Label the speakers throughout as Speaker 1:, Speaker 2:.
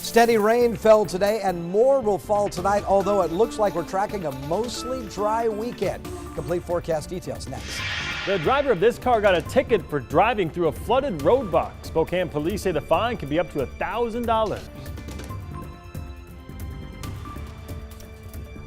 Speaker 1: Steady rain fell today and more will fall tonight, although it looks like we're tracking a mostly dry weekend. Complete forecast details next.
Speaker 2: The driver of this car got a ticket for driving through a flooded roadblock. Spokane police say the fine could be up to $1,000.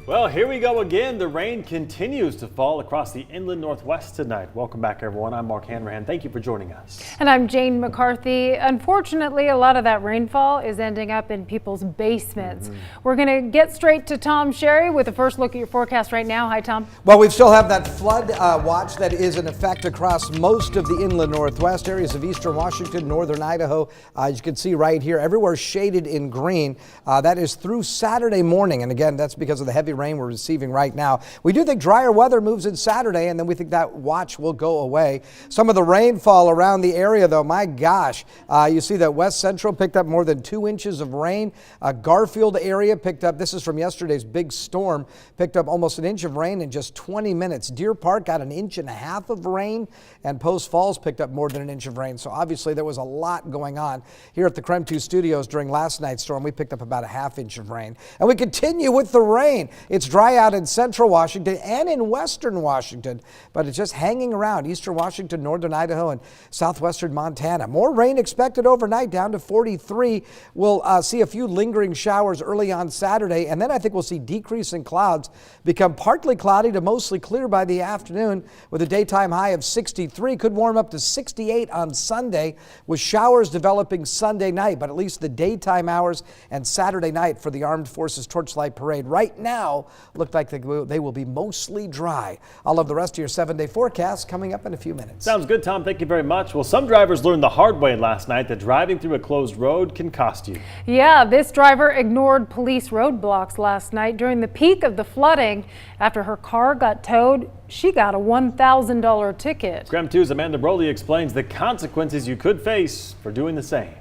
Speaker 2: Well, here we go again. The rain continues to fall across the inland northwest tonight. Welcome back, everyone. I'm Mark Hanrahan. Thank you for joining us.
Speaker 3: And I'm Jane McCarthy. Unfortunately, a lot of that rainfall is ending up in people's basements. We're going to get straight to Tom Sherry with a first look at your forecast right now. Hi, Tom.
Speaker 1: Well, we still have that flood watch that is in effect across most of the inland northwest areas of eastern Washington, northern Idaho. As you can see right here, everywhere shaded in green. That is through Saturday morning. And again, that's because of the heavy rain we're receiving right now. We do think drier weather moves in Saturday, and then we think that watch will go away. Some of the rainfall around the area, though, my gosh, you see that West Central picked up more than 2 inches of rain. Garfield area picked up, this is from yesterday's big storm, picked up almost an inch of rain in just 20 minutes. Deer Park got 1.5 inches of rain, and Post Falls picked up more than 1 inch of rain. So obviously there was a lot going on here at the KREM 2 studios during last night's storm. We picked up about 1/2 inch of rain. And we continue with the rain. It's dry out in central Washington and in western Washington, but it's just hanging around eastern Washington, northern Idaho, and southwestern Montana. More rain expected overnight, down to 43. We'll see a few lingering showers early on Saturday, and then I think we'll see decrease in clouds, become partly cloudy to mostly clear by the afternoon with a daytime high of 63. Could warm up to 68 on Sunday with showers developing Sunday night, but at least the daytime hours and Saturday night for the Armed Forces Torchlight Parade right now look like they will be mostly dry. I'll have the rest of your 7-day forecast coming up in a few minutes.
Speaker 2: Sounds good, Tom. Thank you very much. Well, some drivers learned the hard way last night that driving through a closed road can cost you.
Speaker 3: Yeah, this driver ignored police roadblocks last night during the peak of the flooding. After her car got towed, she got a $1,000 ticket.
Speaker 2: KREM 2's Amanda Broly explains the consequences you could face for doing the same.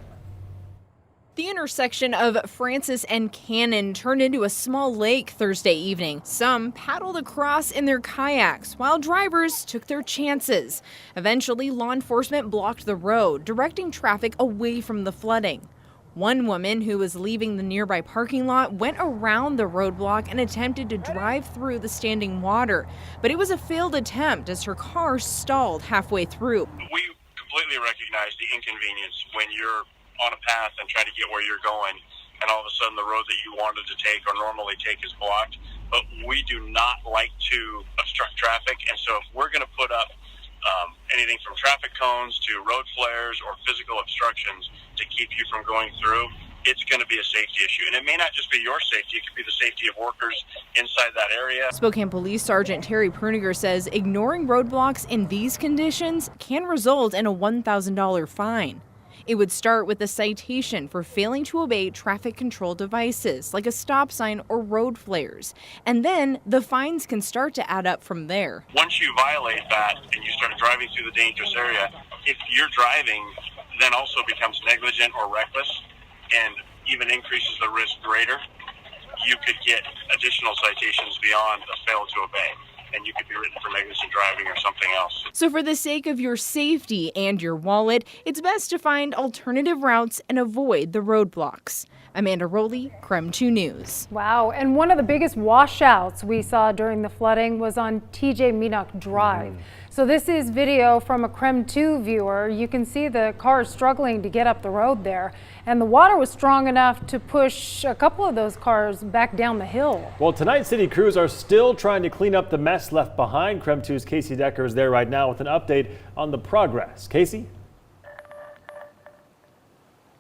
Speaker 4: The intersection of Francis and Cannon turned into a small lake Thursday evening. Some paddled across in their kayaks while drivers took their chances. Eventually, law enforcement blocked the road, directing traffic away from the flooding. One woman who was leaving the nearby parking lot went around the roadblock and attempted to drive through the standing water. But it was a failed attempt as her car stalled halfway through.
Speaker 5: We completely recognize the inconvenience when you're on a path and trying to get where you're going, and all of a sudden the road that you wanted to take or normally take is blocked. But we do not like to obstruct traffic, and so if we're going to put up anything from traffic cones to road flares or physical obstructions to keep you from going through, it's going to be a safety issue. And it may not just be your safety, it could be the safety of workers inside that area.
Speaker 4: Spokane Police Sergeant Terry Pruniger says ignoring roadblocks in these conditions can result in a $1,000 fine. It would start with a citation for failing to obey traffic control devices like a stop sign or road flares. And then the fines can start to add up from there.
Speaker 5: Once you violate that and you start driving through the dangerous area, if you're driving, then also becomes negligent or reckless and even increases the risk greater, you could get additional citations beyond a fail to obey. And you could be written for negligent driving or something else.
Speaker 4: So for the sake of your safety and your wallet, it's best to find alternative routes and avoid the roadblocks. Amanda Rowley, KREM 2 News.
Speaker 3: Wow, and one of the biggest washouts we saw during the flooding was on TJ Meanock Drive. So this is video from a KREM 2 viewer. You can see the cars struggling to get up the road there, and the water was strong enough to push a couple of those cars back down the hill.
Speaker 2: Well, tonight city crews are still trying to clean up the mess left behind. KREM 2's Casey Decker is there right now with an update on the progress. Casey?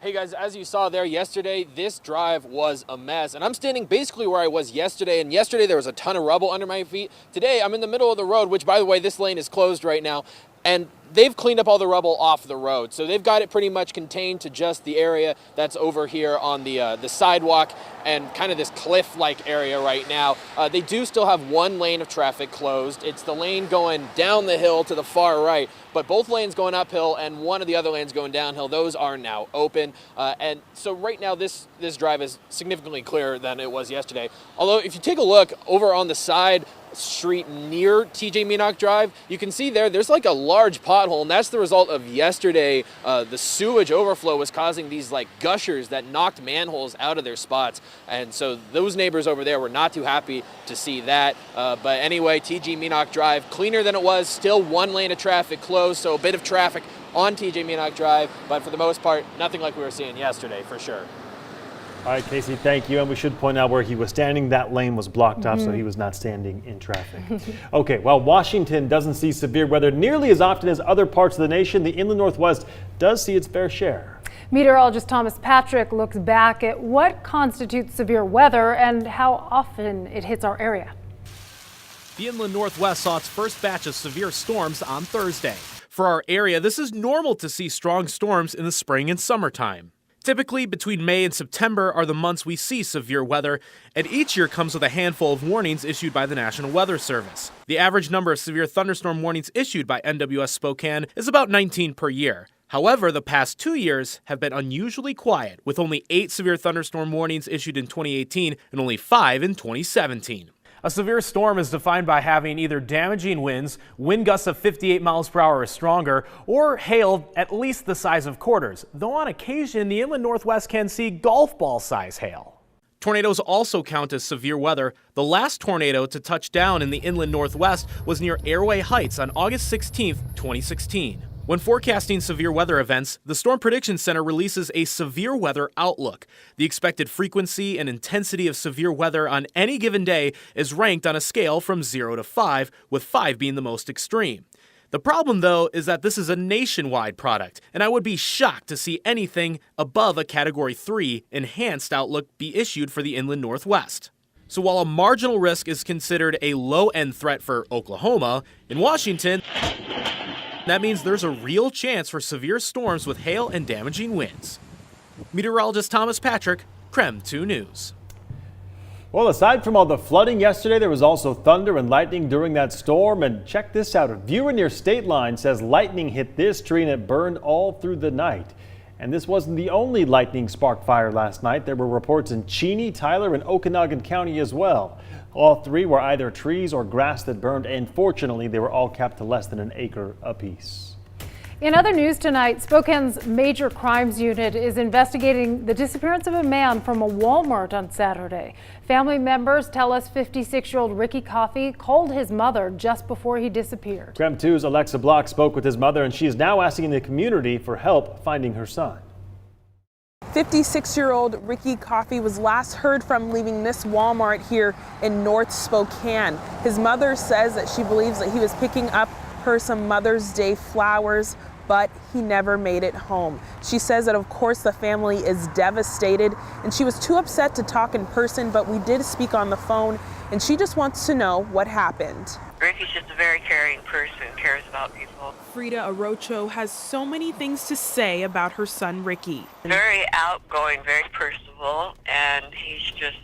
Speaker 6: Hey guys, as you saw there yesterday, this drive was a mess, and I'm standing basically where I was yesterday, and yesterday there was a ton of rubble under my feet. Today I'm in the middle of the road, which by the way, this lane is closed right now, and they've cleaned up all the rubble off the road. So they've got it pretty much contained to just the area that's over here on the sidewalk and kind of this cliff-like area right now. They do still have one lane of traffic closed. It's the lane going down the hill to the far right, but both lanes going uphill and one of the other lanes going downhill, those are now open. And so right now this drive is significantly clearer than it was yesterday. Although if you take a look over on the side street near TJ Meanock Drive, you can see there's like a large pot pothole, and that's the result of yesterday. The sewage overflow was causing these like gushers that knocked manholes out of their spots, and so those neighbors over there were not too happy to see that. But anyway, TG Minock Drive cleaner than it was, still one lane of traffic closed, so a bit of traffic on TJ Minock Drive, but for the most part, nothing like we were seeing yesterday, for sure.
Speaker 2: All right, Casey, thank you. And we should point out where he was standing, that lane was blocked off, so he was not standing in traffic. Okay, while Washington doesn't see severe weather nearly as often as other parts of the nation, the inland Northwest does see its fair share.
Speaker 3: Meteorologist Thomas Patrick looks back at what constitutes severe weather and how often it hits our area.
Speaker 7: The inland Northwest saw its first batch of severe storms on Thursday. For our area, this is normal to see strong storms in the spring and summertime. Typically, between May and September are the months we see severe weather, and each year comes with a handful of warnings issued by the National Weather Service. The average number of severe thunderstorm warnings issued by NWS Spokane is about 19 per year. However, the past 2 years have been unusually quiet, with only 8 severe thunderstorm warnings issued in 2018 and only 5 in 2017.
Speaker 8: A severe storm is defined by having either damaging winds, wind gusts of 58 miles per hour or stronger, or hail at least the size of quarters, though on occasion the inland Northwest can see golf ball size hail.
Speaker 7: Tornadoes also count as severe weather. The last tornado to touch down in the inland Northwest was near Airway Heights on August 16, 2016. When forecasting severe weather events, the Storm Prediction Center releases a severe weather outlook. The expected frequency and intensity of severe weather on any given day is ranked on a scale from 0 to 5, with 5 being the most extreme. The problem, though, is that this is a nationwide product, and I would be shocked to see anything above a Category 3 enhanced outlook be issued for the inland Northwest. So while a marginal risk is considered a low-end threat for Oklahoma, in Washington, that means there's a real chance for severe storms with hail and damaging winds. Meteorologist Thomas Patrick, KREM 2 News.
Speaker 2: Well, aside from all the flooding yesterday, there was also thunder and lightning during that storm. And check this out. A viewer near State Line says lightning hit this tree and it burned all through the night. And this wasn't the only lightning sparked fire last night. There were reports in Cheney, Tyler, and Okanogan County as well. All 3 were either trees or grass that burned, and fortunately, they were all capped to less than an acre apiece.
Speaker 3: In other news tonight, Spokane's Major Crimes Unit is investigating the disappearance of a man from a Walmart on Saturday. Family members tell us 56-year-old Ricky Coffey called his mother just before he disappeared.
Speaker 2: KREM 2's Alexa Block spoke with his mother, and she is now asking the community for help finding her son.
Speaker 9: 56-year-old Ricky Coffey was last heard from leaving this Walmart here in North Spokane. His mother says that she believes that he was picking up her some Mother's Day flowers, but he never made it home. She says that, of course, the family is devastated, and she was too upset to talk in person, but we did speak on the phone, and she just wants to know what happened.
Speaker 10: Ricky's just a very caring person, cares about people.
Speaker 9: Frida Arocho has so many things to say about her son, Ricky.
Speaker 10: Very outgoing, very personable, and he's just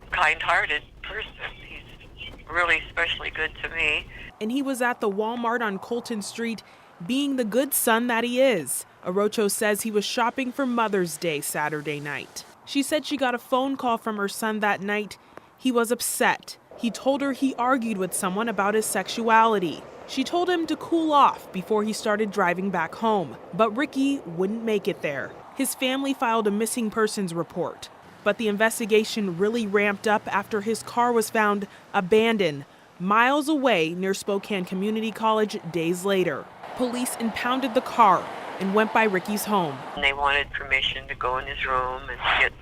Speaker 10: a kind-hearted person. He's really especially good to me.
Speaker 9: And he was at the Walmart on Colton Street being the good son that he is. Arocho says he was shopping for Mother's Day Saturday night. She said she got a phone call from her son that night. He was upset. He told her he argued with someone about his sexuality. She told him to cool off before he started driving back home, but Ricky wouldn't make it there. His family filed a missing persons report, but the investigation really ramped up after his car was found abandoned miles away near Spokane Community College days later. Police impounded the car and went by Ricky's home.
Speaker 10: And they wanted permission to go in his room and get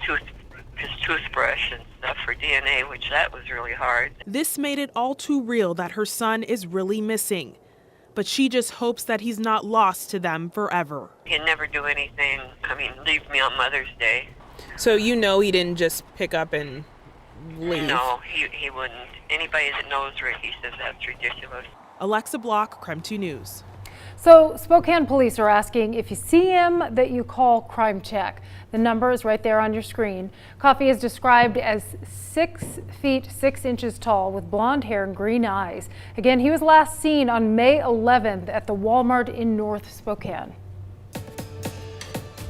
Speaker 10: his toothbrush and stuff for DNA, which that was really hard.
Speaker 9: This made it all too real that her son is really missing. But she just hopes that he's not lost to them forever.
Speaker 10: He'd never do anything, leave me on Mother's Day.
Speaker 9: So you know he didn't just pick up and leave?
Speaker 10: No, he wouldn't. Anybody that knows Ricky says that's ridiculous.
Speaker 9: Alexa Block, KREM 2 News.
Speaker 3: So Spokane police are asking if you see him that you call Crime Check. The number is right there on your screen. Coffey is described as 6 feet 6 inches tall with blonde hair and green eyes. Again, he was last seen on May 11th at the Walmart in North Spokane.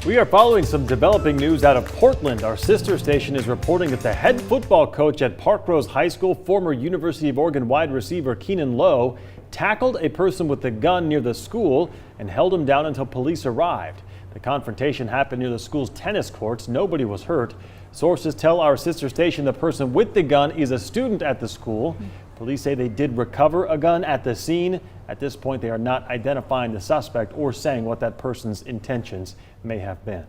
Speaker 2: We are following some developing news out of Portland. Our sister station is reporting that the head football coach at Parkrose High School, former University of Oregon wide receiver Keenan Lowe, tackled a person with a gun near the school and held him down until police arrived. The confrontation happened near the school's tennis courts. Nobody was hurt. Sources tell our sister station the person with the gun is a student at the school. Police say they did recover a gun at the scene. At this point, they are not identifying the suspect or saying what that person's intentions may have been.